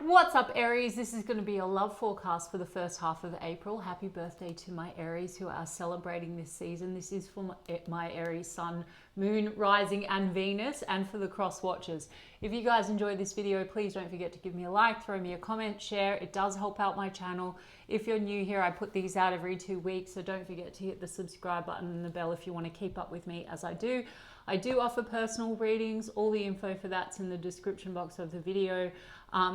What's up, Aries? This is going to be a love forecast for the first half of April. Happy birthday to my Aries who are celebrating this season. This is for my Aries Sun, Moon, Rising and Venus, and for the cross watchers. If you guys enjoyed this video, please don't forget to give me a like, throw me a comment, share. It does help out my channel. If you're new here, I put these out every 2 weeks, so don't forget to hit the subscribe button and the bell if you want to keep up with me as I do. I do offer personal readings. All the info for that's in the description box of the video.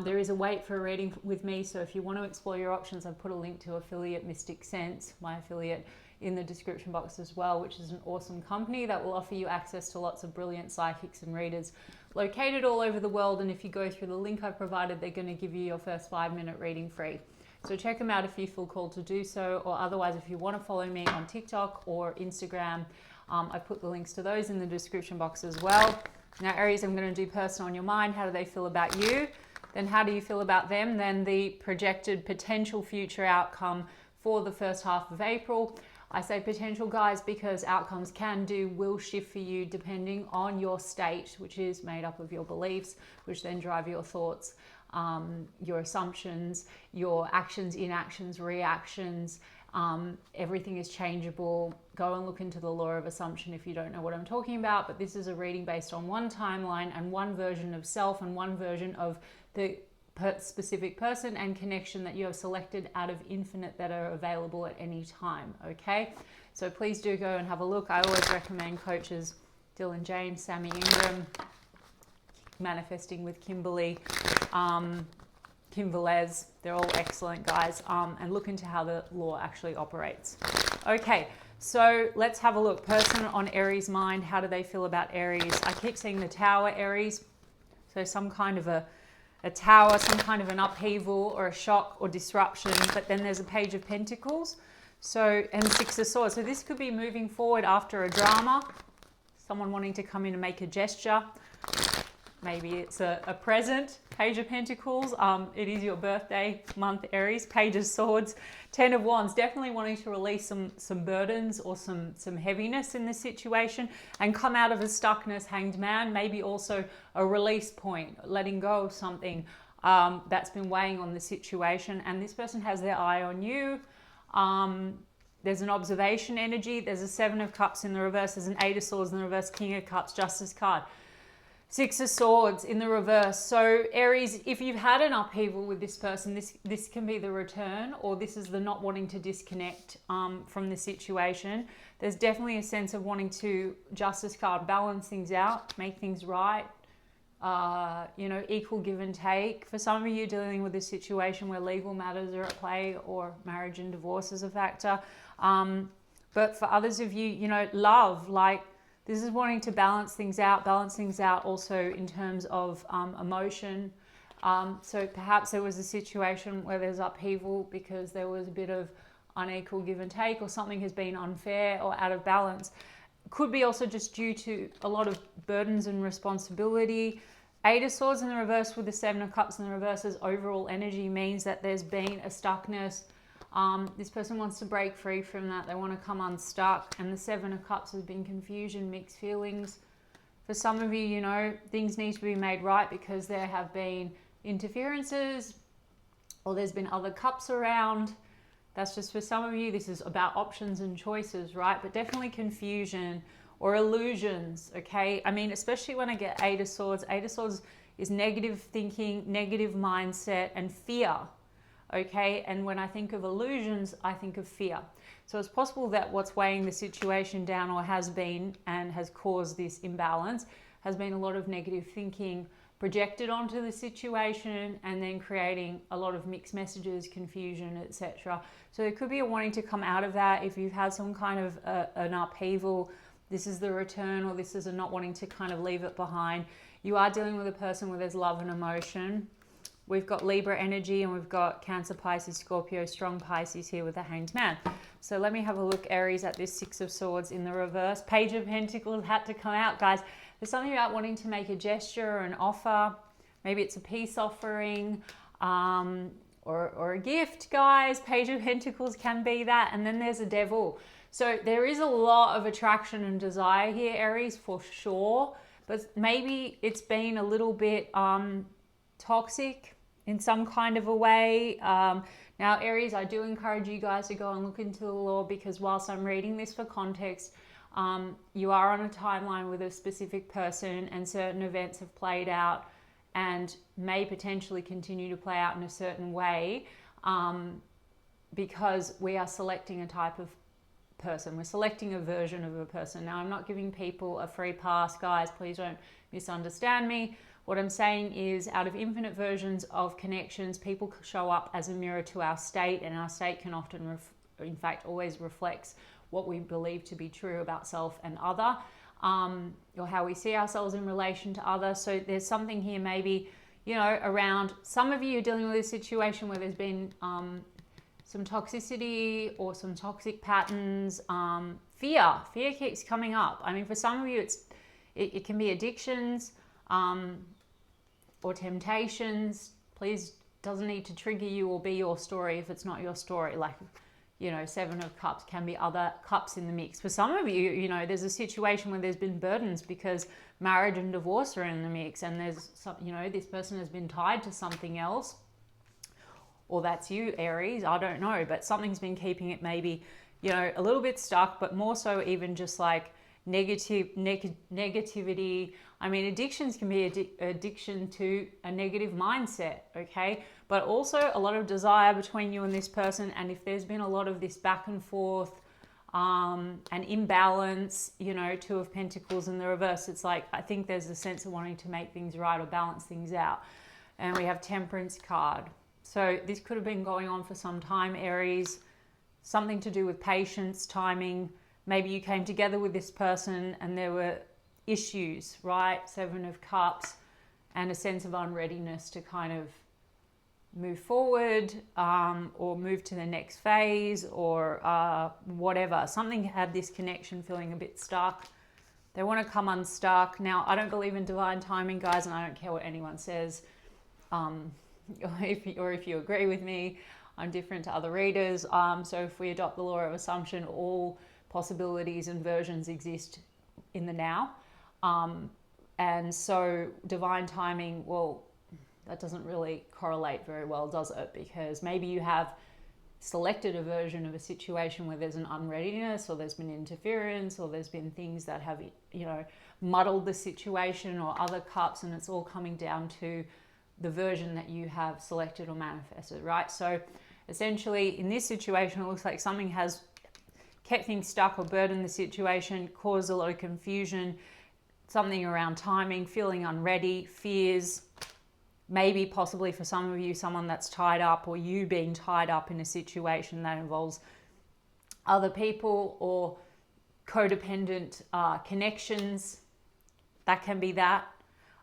There is a wait for a reading with me, so if you want to explore your options, I've put a link to affiliate Mystic Sense, my affiliate, in the description box as well, which is an awesome company that will offer you access to lots of brilliant psychics and readers located all over the world. And if you go through the link I provided, they're going to give you your first 5-minute reading free. So check them out if you feel called to do so, or otherwise if you want to follow me on TikTok or Instagram, I put the links to those in the description box as well. Now, Aries, I'm going to do person on your mind. How do they feel about you? Then how do you feel about them? Then the projected potential future outcome for the first half of April. I say potential, guys, because outcomes will shift for you depending on your state, which is made up of your beliefs, which then drive your thoughts, your assumptions, your actions, inactions, reactions. Everything is changeable. Go and look into the law of assumption if you don't know what I'm talking about, but this is a reading based on one timeline and one version of self and one version of the specific person and connection that you have selected out of infinite that are available at any time. Okay, so please do go and have a look. I always recommend coaches Dylan James, Sammy Ingram, Manifesting with Kimberly, Kim Velez. They're all excellent guys, and look into how the law actually operates. Okay, so let's have a look. Person on Aries mind, how do they feel about Aries? I keep seeing the Tower, Aries, so some kind of a tower, some kind of an upheaval or a shock or disruption, but then there's a Page of Pentacles, so, and Six of Swords. So this could be moving forward after a drama, someone wanting to come in and make a gesture. Maybe it's a present. Page of Pentacles, it is your birthday month, Aries. Page of Swords, Ten of Wands, definitely wanting to release some burdens or some heaviness in this situation and come out of a stuckness. Hanged Man, maybe also a release point, letting go of something that's been weighing on the situation. And this person has their eye on you. There's an observation energy. There's a Seven of Cups in the reverse. There's an Eight of Swords in the reverse, King of Cups, Justice card. Six of Swords in the reverse. So Aries, if you've had an upheaval with this person, this can be the return, or this is the not wanting to disconnect from the situation. There's definitely a sense of wanting to, Justice card, balance things out, make things right, you know, equal give and take. For some of you dealing with a situation where legal matters are at play or marriage and divorce is a factor. But for others of you, you know, love, like, this is wanting to balance things out also in terms of emotion. So perhaps there was a situation where there's upheaval because there was a bit of unequal give and take, or something has been unfair or out of balance. Could be also just due to a lot of burdens and responsibility. Eight of Swords in the reverse with the Seven of Cups in the reverse's overall energy means that there's been a stuckness. This person wants to break free from that. They want to come unstuck. And the Seven of Cups has been confusion, mixed feelings. For some of you, you know, things need to be made right because there have been interferences or there's been other cups around. That's just for some of you. This is about options and choices, right? But definitely confusion or illusions, okay? I mean, especially when I get Eight of Swords. Eight of Swords is negative thinking, negative mindset, and fear. Okay, and when I think of illusions, I think of fear. So it's possible that what's weighing the situation down, or has been and has caused this imbalance, has been a lot of negative thinking projected onto the situation and then creating a lot of mixed messages, confusion, etc. So there could be a wanting to come out of that. If you've had some kind of an upheaval, this is the return, or this is a not wanting to kind of leave it behind. You are dealing with a person where there's love and emotion. We've got Libra energy and we've got Cancer, Pisces, Scorpio, strong Pisces here with the Hanged Man. So let me have a look, Aries, at this Six of Swords in the reverse. Page of Pentacles had to come out, guys. There's something about wanting to make a gesture or an offer. Maybe it's a peace offering or a gift, guys. Page of Pentacles can be that. And then there's a Devil. So there is a lot of attraction and desire here, Aries, for sure. But maybe it's been a little bit toxic in some kind of a way. Now, Aries, I do encourage you guys to go and look into the law, because whilst I'm reading this for context, you are on a timeline with a specific person, and certain events have played out and may potentially continue to play out in a certain way, because we are selecting a type of person. We're selecting a version of a person. Now, I'm not giving people a free pass, guys. Please don't misunderstand me. What I'm saying is, out of infinite versions of connections, people show up as a mirror to our state, and our state can often, in fact, always reflects what we believe to be true about self and other, or how we see ourselves in relation to others. So there's something here, maybe, you know, around some of you are dealing with a situation where there's been some toxicity or some toxic patterns. Fear keeps coming up. I mean, for some of you, it can be addictions, or temptations. Please, doesn't need to trigger you or be your story if it's not your story. Like, you know, 7 of Cups can be other cups in the mix. For some of you, you know, there's a situation where there's been burdens because marriage and divorce are in the mix, and there's some, you know, this person has been tied to something else, or that's you, Aries, I don't know, but something's been keeping it maybe, you know, a little bit stuck, but more so even just like negativity. I mean, addictions can be addiction to a negative mindset, okay? But also a lot of desire between you and this person. And if there's been a lot of this back and forth, and imbalance, you know, 2 of Pentacles in the reverse, it's like, I think there's a sense of wanting to make things right or balance things out. And we have Temperance card. So this could have been going on for some time, Aries. Something to do with patience, timing. Maybe you came together with this person and there were issues, right? 7 of Cups, and a sense of unreadiness to kind of move forward, or move to the next phase, or whatever. Something had this connection feeling a bit stuck. They want to come unstuck. Now, I don't believe in divine timing, guys, and I don't care what anyone says. If you agree with me, I'm different to other readers. So if we adopt the law of assumption, all possibilities and versions exist in the now. And so divine timing, well, that doesn't really correlate very well, does it? Because maybe you have selected a version of a situation where there's an unreadiness, or there's been interference, or there's been things that have, you know, muddled the situation, or other cups, and it's all coming down to the version that you have selected or manifested, right? So essentially in this situation, it looks like something has kept things stuck or burdened the situation, caused a lot of confusion, something around timing, feeling unready, fears, maybe possibly for some of you, someone that's tied up, or you being tied up in a situation that involves other people, or codependent connections. That can be that.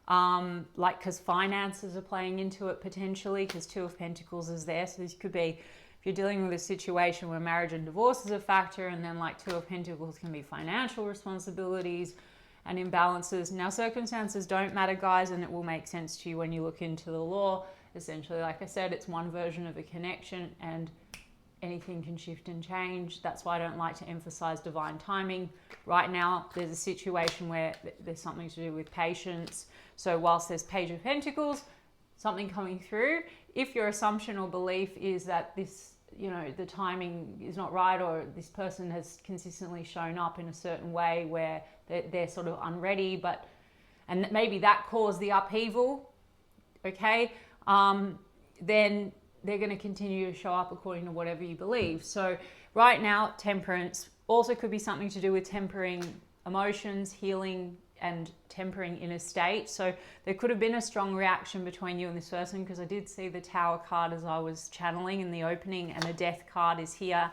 Like, because finances are playing into it potentially, because 2 of Pentacles is there. So this could be, if you're dealing with a situation where marriage and divorce is a factor, and then like 2 of Pentacles can be financial responsibilities and imbalances. Now, circumstances don't matter, guys, and it will make sense to you when you look into the law. Essentially, like I said, it's one version of a connection, and anything can shift and change. That's why I don't like to emphasize divine timing. Right now, there's a situation where there's something to do with patience. So whilst there's Page of Pentacles, something coming through, if your assumption or belief is that this, you know, the timing is not right, or this person has consistently shown up in a certain way where they're sort of unready, and maybe that caused the upheaval, okay, then they're going to continue to show up according to whatever you believe. So right now, Temperance also could be something to do with tempering emotions, healing, and tempering inner state. So there could have been a strong reaction between you and this person, because I did see the Tower card as I was channeling in the opening, and the Death card is here.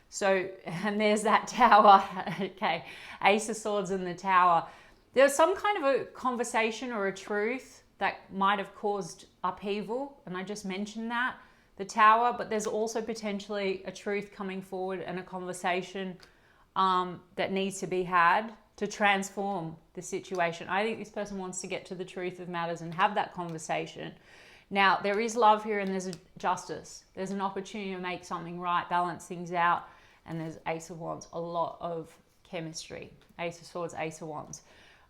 So, and there's that Tower. Okay, Ace of Swords and the Tower. There's some kind of a conversation or a truth that might have caused upheaval, and I just mentioned that, the Tower, but there's also potentially a truth coming forward and a conversation that needs to be had to transform the situation. I think this person wants to get to the truth of matters and have that conversation. Now, there is love here, and there's a justice. There's an opportunity to make something right, balance things out, and there's Ace of Wands, a lot of chemistry. Ace of Swords, Ace of Wands.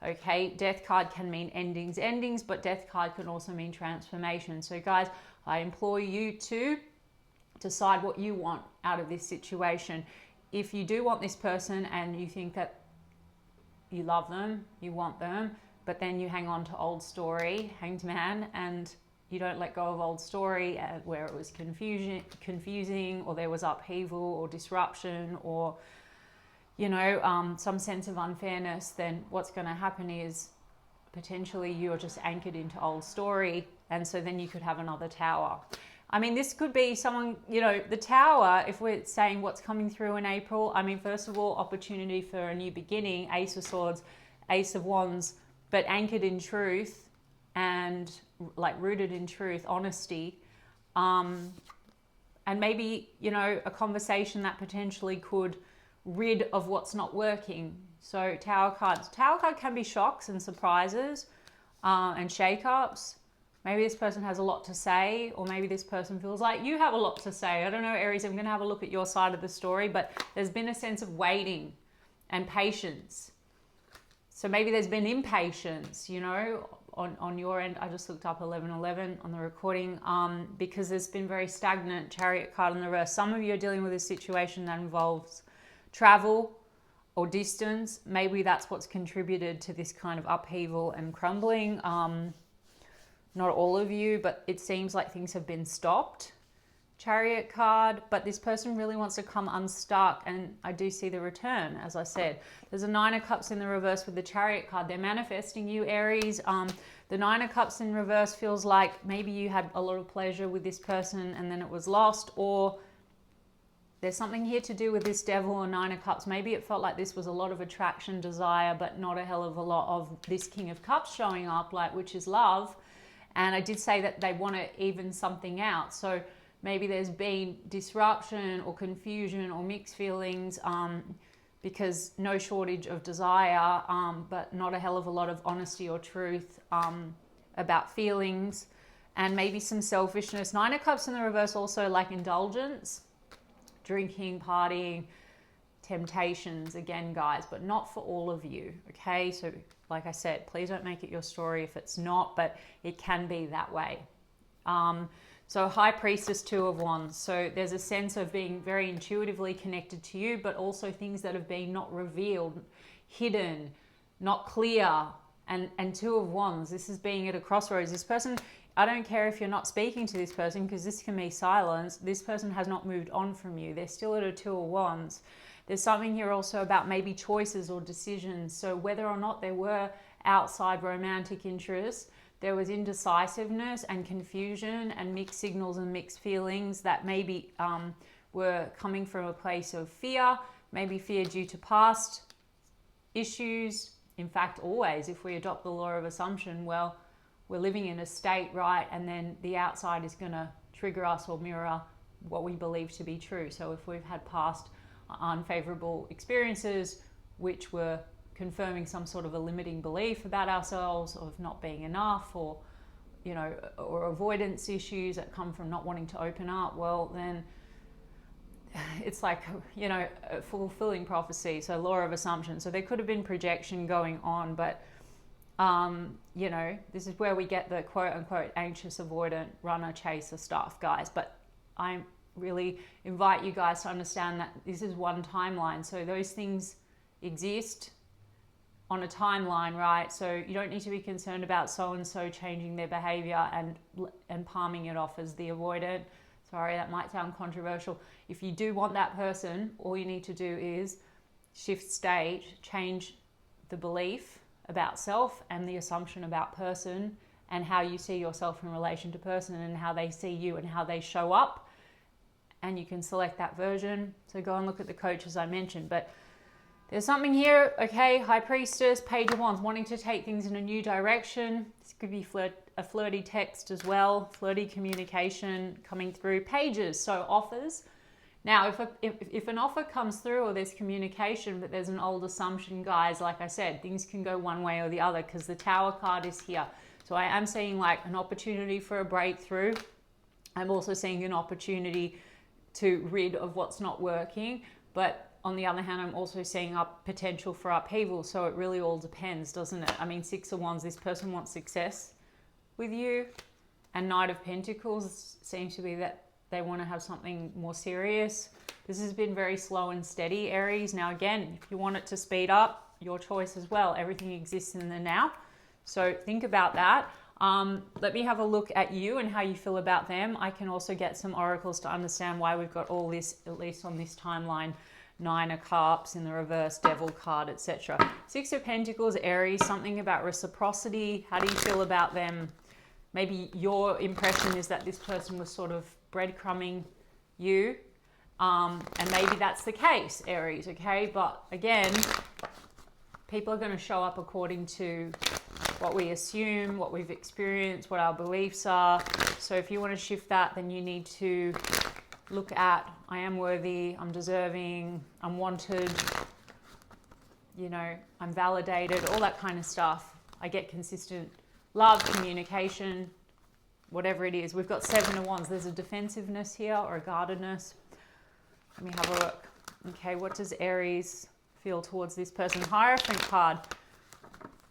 Okay, Death card can mean endings, but Death card can also mean transformation. So guys, I implore you to decide what you want out of this situation. If you do want this person and you think that you love them, you want them, but then you hang on to old story, hanged man, and you don't let go of old story where it was confusing, or there was upheaval or disruption, or some sense of unfairness, then what's going to happen is potentially you're just anchored into old story, and so then you could have another Tower. I mean, this could be someone, the Tower, if we're saying what's coming through in April, I mean, first of all, opportunity for a new beginning, Ace of Swords, Ace of Wands, but anchored in truth and like rooted in truth, honesty, and maybe, a conversation that potentially could rid of what's not working. So Tower card can be shocks and surprises and shake-ups. Maybe this person has a lot to say, or maybe this person feels like you have a lot to say. I don't know, Aries, I'm going to have a look at your side of the story, but there's been a sense of waiting and patience. So maybe there's been impatience, on your end. I just looked up 1111 on the recording because there's been very stagnant. Chariot card in the reverse. Some of you are dealing with a situation that involves travel or distance. Maybe that's what's contributed to this kind of upheaval and crumbling. Not all of you, but it seems like things have been stopped. Chariot card, but this person really wants to come unstuck, and I do see the return. As I said, there's a Nine of Cups in the reverse with the Chariot card. They're manifesting you, Aries. The Nine of Cups in reverse feels like maybe you had a lot of pleasure with this person and then it was lost, or there's something here to do with this Devil or Nine of Cups. Maybe it felt like this was a lot of attraction, desire, but not a hell of a lot of this King of Cups showing up, which is love. And I did say that they want to even something out. So maybe there's been disruption or confusion or mixed feelings because no shortage of desire, but not a hell of a lot of honesty or truth about feelings, and maybe some selfishness. Nine of Cups in the reverse also like indulgence, drinking, partying, temptations again, guys, but not for all of you, okay? So like I said, please don't make it your story if it's not, but it can be that way. So High Priestess, Two of Wands. So there's a sense of being very intuitively connected to you, but also things that have been not revealed, hidden, not clear. And Two of Wands, this is being at a crossroads. This person, I don't care if you're not speaking to this person, because this can be silence. This person has not moved on from you. They're still at a Two of Wands. There's something here also about maybe choices or decisions. So whether or not there were outside romantic interests, there was indecisiveness and confusion and mixed signals and mixed feelings that maybe were coming from a place of fear, maybe fear due to past issues. In fact, always, if we adopt the law of assumption, well, we're living in a state, right? And then the outside is going to trigger us or mirror what we believe to be true. So if we've had past unfavorable experiences which were confirming some sort of a limiting belief about ourselves of not being enough, or or avoidance issues that come from not wanting to open up, well, then it's like a fulfilling prophecy. So law of assumption. So there could have been projection going on, but this is where we get the quote unquote anxious, avoidant, runner, chaser stuff, guys. But I really invite you guys to understand that this is one timeline. So those things exist on a timeline, right? So you don't need to be concerned about so-and-so changing their behavior and palming it off as the avoidant. Sorry, that might sound controversial. If you do want that person, all you need to do is shift stage, change the belief about self and the assumption about person, and how you see yourself in relation to person, and how they see you and how they show up. And you can select that version. So go and look at the coaches I mentioned. But there's something here, okay? High Priestess, Page of Wands, wanting to take things in a new direction. This could be a flirty text as well, flirty communication coming through. Pages, so offers. Now, if an offer comes through or there's communication, but there's an old assumption, guys, like I said, things can go one way or the other because the Tower card is here. So I am seeing like an opportunity for a breakthrough. I'm also seeing an opportunity to rid of what's not working, but on the other hand, I'm also seeing potential for upheaval. So it really all depends, doesn't it? I mean, Six of Wands, this person wants success with you. And Knight of Pentacles seems to be that they want to have something more serious. This has been very slow and steady, Aries. Now again, if you want it to speed up, your choice as well. Everything exists in the now. So think about that. Let me have a look at you and how you feel about them. I can also get some oracles to understand why we've got all this, at least on this timeline. 9 of Cups in the reverse, Devil card, etc. 6 of Pentacles, Aries, something about reciprocity. How do you feel about them? Maybe your impression is that this person was sort of breadcrumbing you. And maybe that's the case, Aries, okay? But again, people are going to show up according to what we assume, what we've experienced, what our beliefs are. So if you want to shift that, then you need to look at, I am worthy, I'm deserving, I'm wanted, you know, I'm validated, all that kind of stuff. I get consistent love, communication, whatever it is. We've got 7 of Wands. There's a defensiveness here or a guardedness. Let me have a look. Okay, what does Aries feel towards this person? Hierophant card.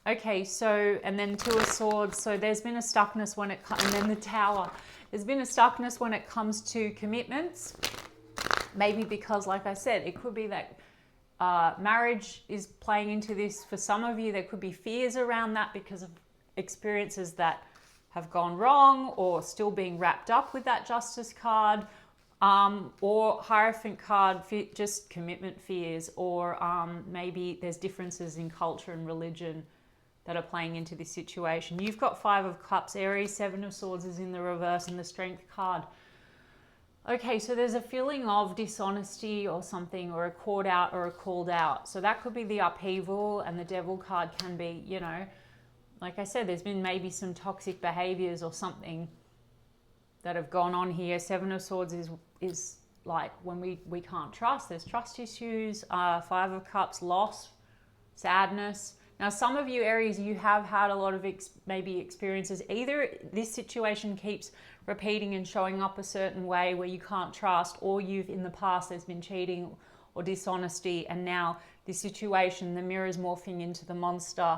Okay, so, and then 2 of Swords. So there's been a stuckness when it comes, and then the Tower. There's been a stuckness when it comes to commitments. Maybe because, like I said, it could be that marriage is playing into this. For some of you, there could be fears around that because of experiences that have gone wrong or still being wrapped up with that Justice card. Or Hierophant card, just commitment fears, or maybe there's differences in culture and religion that are playing into this situation. You've got 5 of Cups, Aries, 7 of Swords is in the reverse, and the Strength card. Okay, so there's a feeling of dishonesty or something, or a caught out or a called out. So that could be the upheaval, and the Devil card can be, you know, like I said, there's been maybe some toxic behaviors or something that have gone on here. 7 of Swords is like when we can't trust. There's trust issues. 5 of Cups, loss, sadness. Now, some of you, Aries, you have had a lot of maybe experiences. Either this situation keeps repeating and showing up a certain way where you can't trust, or you've in the past there's been cheating or dishonesty, and now this situation, the mirror is morphing into the monster.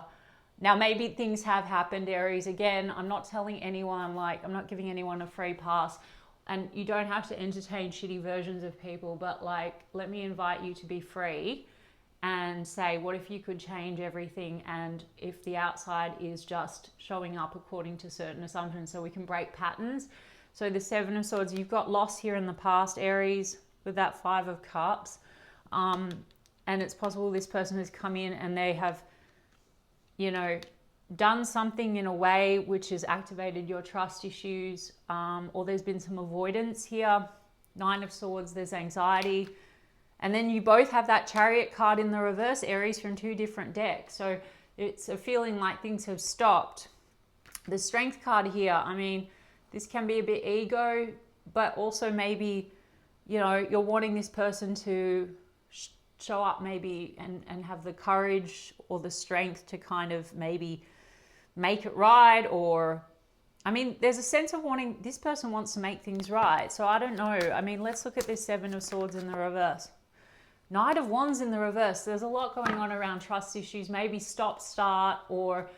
Now, maybe things have happened, Aries. Again, I'm not telling anyone, like, I'm not giving anyone a free pass. And you don't have to entertain shitty versions of people, but like, let me invite you to be free and say, what if you could change everything? And if the outside is just showing up according to certain assumptions, so we can break patterns. So the 7 of Swords, you've got loss here in the past, Aries, with that 5 of Cups. And it's possible this person has come in and they have, you know, done something in a way which has activated your trust issues, or there's been some avoidance here. 9 of Swords, there's anxiety. And then you both have that Chariot card in the reverse, Aries, from 2 different decks. So it's a feeling like things have stopped. The Strength card here, I mean, this can be a bit ego, but also maybe, you know, you're wanting this person to show up maybe and have the courage or the strength to kind of maybe make it right. Or, I mean, there's a sense of wanting, this person wants to make things right. So I don't know. I mean, let's look at this 7 of Swords in the reverse. Knight of Wands in the reverse. There's a lot going on around trust issues, maybe stop, start, or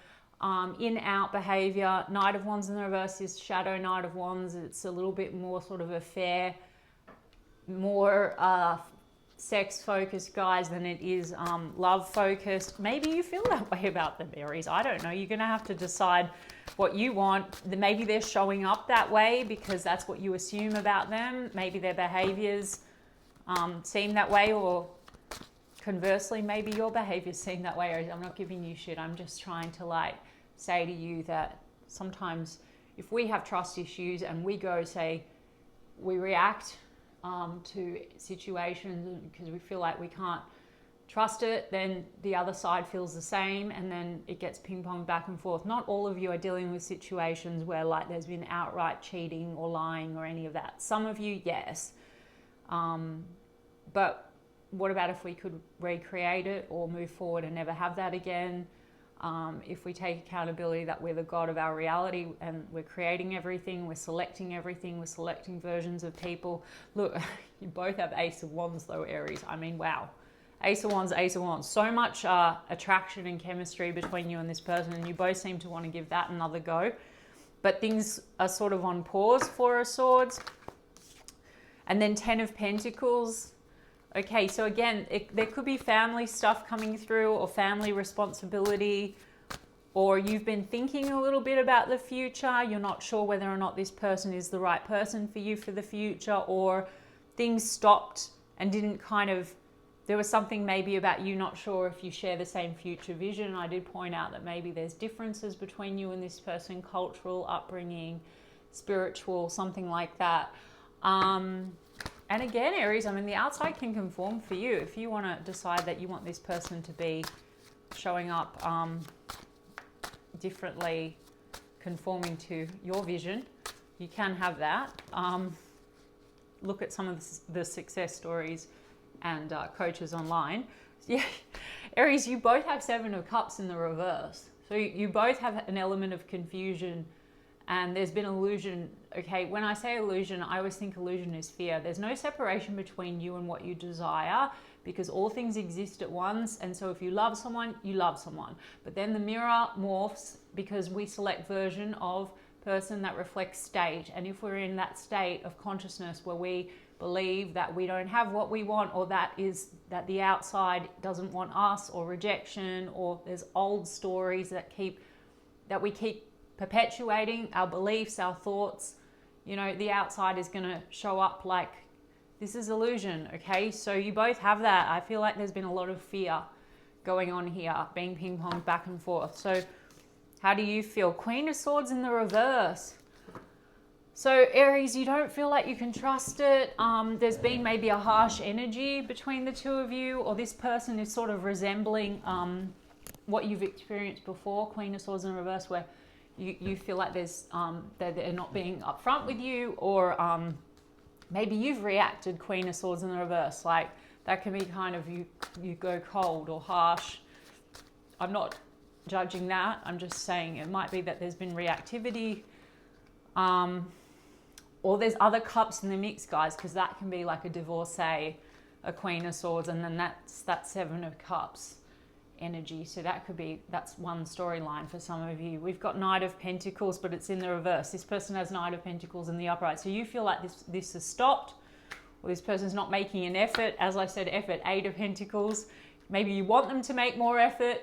in-out behavior. Knight of Wands in the reverse is Shadow Knight of Wands. It's a little bit more sort of affair, more sex-focused, guys, than it is love-focused. Maybe you feel that way about them, Aries. I don't know. You're going to have to decide what you want. Maybe they're showing up that way because that's what you assume about them. Maybe their behaviors seem that way, or conversely, maybe your behaviors seem that way. I'm not giving you shit. I'm just trying to like say to you that sometimes if we have trust issues and we go, say, we react to situations because we feel like we can't trust it, then the other side feels the same, and then it gets ping-ponged back and forth. Not all of you are dealing with situations where like there's been outright cheating or lying or any of that. Some of you, yes. But what about if we could recreate it or move forward and never have that again? If we take accountability that we're the God of our reality and we're creating everything, we're selecting versions of people. Look, you both have Ace of Wands though, Aries. I mean, wow. Ace of Wands, Ace of Wands. So much attraction and chemistry between you and this person, and you both seem to want to give that another go. but things are sort of on pause, Four of Swords. And then Ten of Pentacles. Okay, so again, there could be family stuff coming through, or family responsibility, or you've been thinking a little bit about the future. You're not sure whether or not this person is the right person for you for the future, or things stopped and didn't kind of, there was something maybe about you not sure if you share the same future vision. I did point out that maybe there's differences between you and this person, cultural, upbringing, spiritual, something like that. And again, Aries, I mean, the outside can conform for you. If you want to decide that you want this person to be showing up differently, conforming to your vision, you can have that. Look at some of the success stories and coaches online. Yeah, Aries, you both have Seven of Cups in the reverse. So you both have an element of confusion, and there's been illusion. Okay, when I say illusion, I always think illusion is fear. There's no separation between you and what you desire, because all things exist at once. And so if you love someone, you love someone. But then the mirror morphs, because we select version of person that reflects state. And if we're in that state of consciousness where we believe that we don't have what we want, or that the outside doesn't want us, or rejection, or there's old stories that we keep perpetuating, our beliefs, our thoughts, you know, the outside is going to show up like this is illusion. Okay, so you both have that. I feel like there's been a lot of fear going on here, being ping ponged back and forth. So how do you feel? Queen of Swords in the reverse. So Aries, you don't feel like you can trust it. There's been maybe a harsh energy between the two of you, or this person is sort of resembling what you've experienced before, Queen of Swords in reverse, where you feel like there's that they're not being upfront with you, or maybe you've reacted, Queen of Swords in the reverse. Like that can be kind of you go cold or harsh. I'm not judging that. I'm just saying it might be that there's been reactivity, or there's other cups in the mix, guys, because that can be like a divorcee, a Queen of Swords, and then that's that Seven of Cups energy. So that's one storyline for some of you. We've got Knight of Pentacles, but it's in the reverse. This person has Knight of Pentacles in the upright. So you feel like this has stopped, or this person's not making an effort. As I said, effort, Eight of Pentacles. Maybe you want them to make more effort,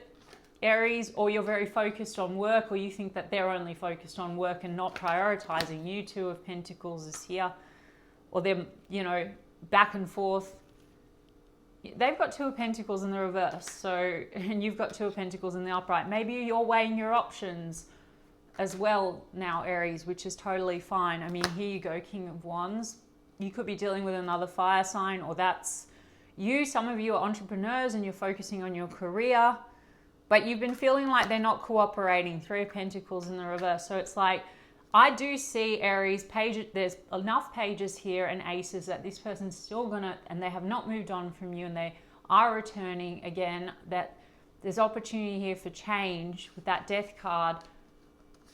Aries, or you're very focused on work, or you think that they're only focused on work and not prioritizing you. Two of Pentacles is here, or they're, you know, back and forth. They've got Two of Pentacles in the reverse, so, and you've got Two of Pentacles in the upright. Maybe you're weighing your options as well now, Aries, which is totally fine. I mean, here you go, King of Wands. You could be dealing with another fire sign, or that's you. Some of you are entrepreneurs and you're focusing on your career, but you've been feeling like they're not cooperating. Three of Pentacles in the reverse. So it's like, I do see, Aries, there's enough pages here and aces that this person's still gonna, and they have not moved on from you, and they are returning again, that there's opportunity here for change with that Death card,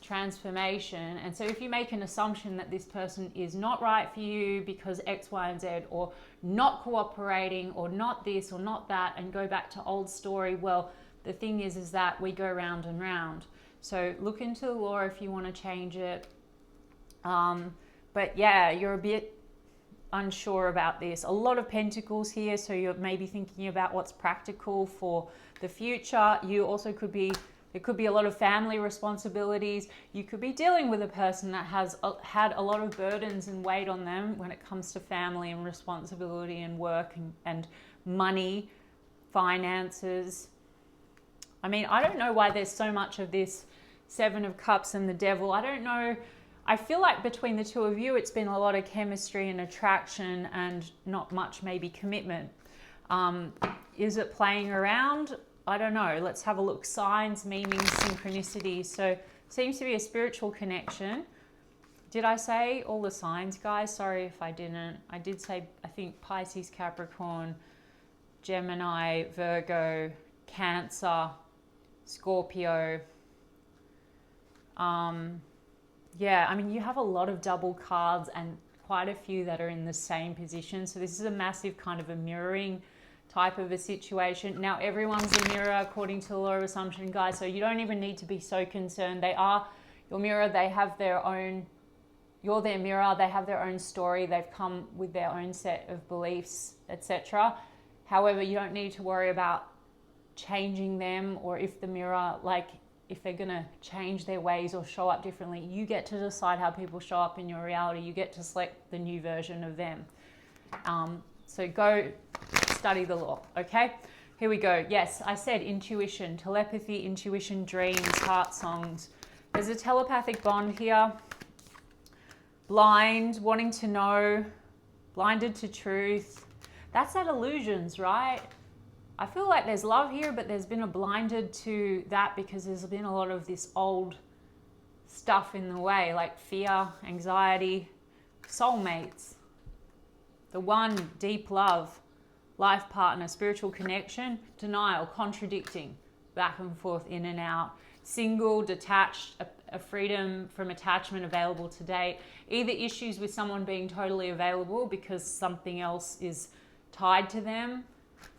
transformation. And so if you make an assumption that this person is not right for you because X, Y, and Z, or not cooperating, or not this or not that, and go back to old story, well, the thing is that we go round and round. So look into the law if you want to change it. But yeah, you're a bit unsure about this. A lot of Pentacles here, so you're maybe thinking about what's practical for the future. You also could be, there could be a lot of family responsibilities. You could be dealing with a person that has had a lot of burdens and weight on them when it comes to family and responsibility and work and money, finances. I mean, I don't know why there's so much of this Seven of Cups and the Devil. I don't know. I feel like between the two of you, it's been a lot of chemistry and attraction and not much maybe commitment. Is it playing around? I don't know. Let's have a look. Signs, meanings, synchronicities. So seems to be a spiritual connection. Did I say all the signs, guys? Sorry if I didn't. I did say, I think Pisces, Capricorn, Gemini, Virgo, Cancer, Scorpio. Yeah, I mean, you have a lot of double cards and quite a few that are in the same position. So this is a massive kind of a mirroring type of a situation. Now, everyone's a mirror according to the law of assumption, guys. So you don't even need to be so concerned. They are, Your mirror, they have their own, you're their mirror, they have their own story, they've come with their own set of beliefs, etc. However, you don't need to worry about changing them, or if the mirror, like if they're going to change their ways or show up differently. You get to decide how people show up in your reality. You get to select the new version of them. So go study the law, okay? Here we go. Yes, I said intuition, telepathy, intuition, dreams, heart songs. There's a telepathic bond here. Blind, wanting to know, blinded to truth. That's that illusions, right? I feel like there's love here, but there's been a blinded to that because there's been a lot of this old stuff in the way, like fear, anxiety, soulmates, the one, deep love, life partner, spiritual connection, denial, contradicting, back and forth, in and out, single, detached, a freedom from attachment available to date, either issues with someone being totally available because something else is tied to them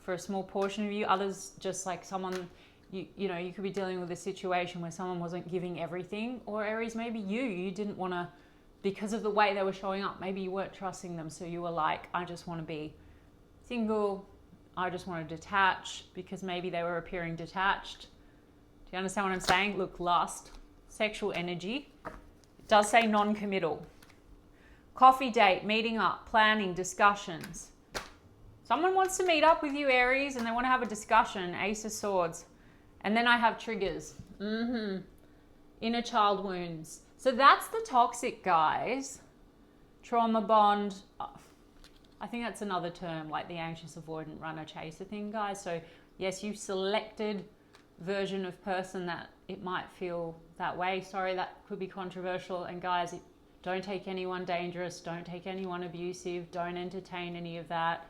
for a small portion of you, others just like someone, you know, you could be dealing with a situation where someone wasn't giving everything, or Aries, maybe you didn't want to, because of the way they were showing up, maybe you weren't trusting them, so you were like, I just want to be single, I just want to detach, because maybe they were appearing detached. Do you understand what I'm saying? Look, lust, sexual energy. It does say non-committal. Coffee date, meeting up, planning, discussions. Someone wants to meet up with you, Aries, and they want to have a discussion, Ace of Swords. And then I have triggers. Inner child wounds. So that's the toxic, guys. Trauma bond. I think that's another term, like the anxious, avoidant, runner, chaser thing, guys. So yes, you've selected version of person that it might feel that way. Sorry, that could be controversial. And guys, don't take anyone dangerous. Don't take anyone abusive. Don't entertain any of that.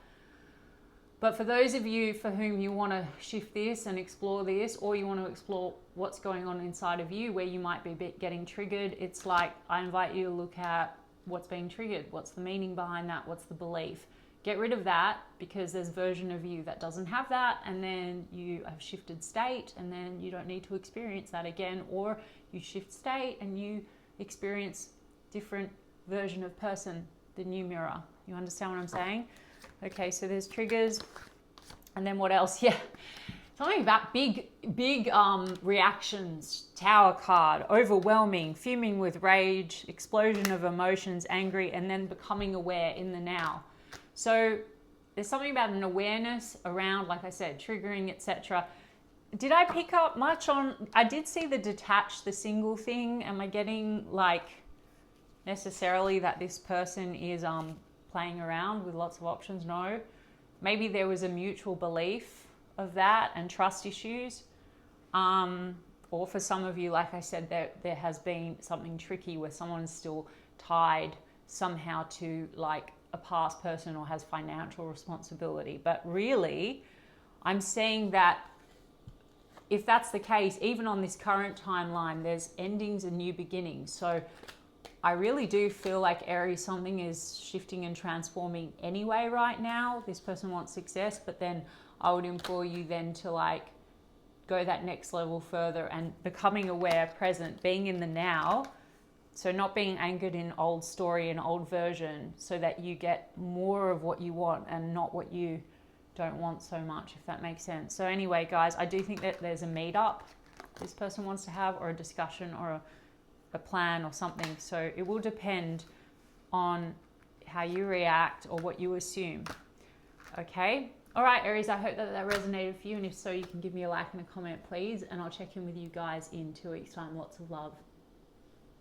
But for those of you for whom you want to shift this and explore this, or you want to explore what's going on inside of you where you might be getting triggered, it's like I invite you to look at what's being triggered. What's the meaning behind that? What's the belief? Get rid of that, because there's a version of you that doesn't have that, and then you have shifted state, and then you don't need to experience that again, or you shift state and you experience different version of person, the new mirror. You understand what I'm saying? Okay, so there's triggers. And then what else? Yeah, something about big reactions. Tower card, overwhelming, fuming with rage, explosion of emotions, angry, and then becoming aware in the now. So there's something about an awareness around, like I said, triggering, etc. Did I pick up much on, I did see the detached, the single thing. Am I getting like necessarily that this person is playing around with lots of options? No. Maybe there was a mutual belief of that and trust issues. Or for some of you, like I said, there has been something tricky where someone's still tied somehow to like a past person or has financial responsibility. But really, I'm saying that if that's the case, even on this current timeline, there's endings and new beginnings. So I really do feel like Aries, something is shifting and transforming anyway right now. This person wants success, but then I would implore you then to like go that next level further and becoming aware, present, being in the now. So not being anchored in old story and old version, so that you get more of what you want and not what you don't want so much, if that makes sense. So anyway, guys, I do think that there's a meetup this person wants to have, or a discussion, or a plan or something. So it will depend on how you react or what you assume. Okay. All right, Aries, I hope that resonated for you. And if so, you can give me a like and a comment, please. And I'll check in with you guys in 2 weeks' time. Lots of love.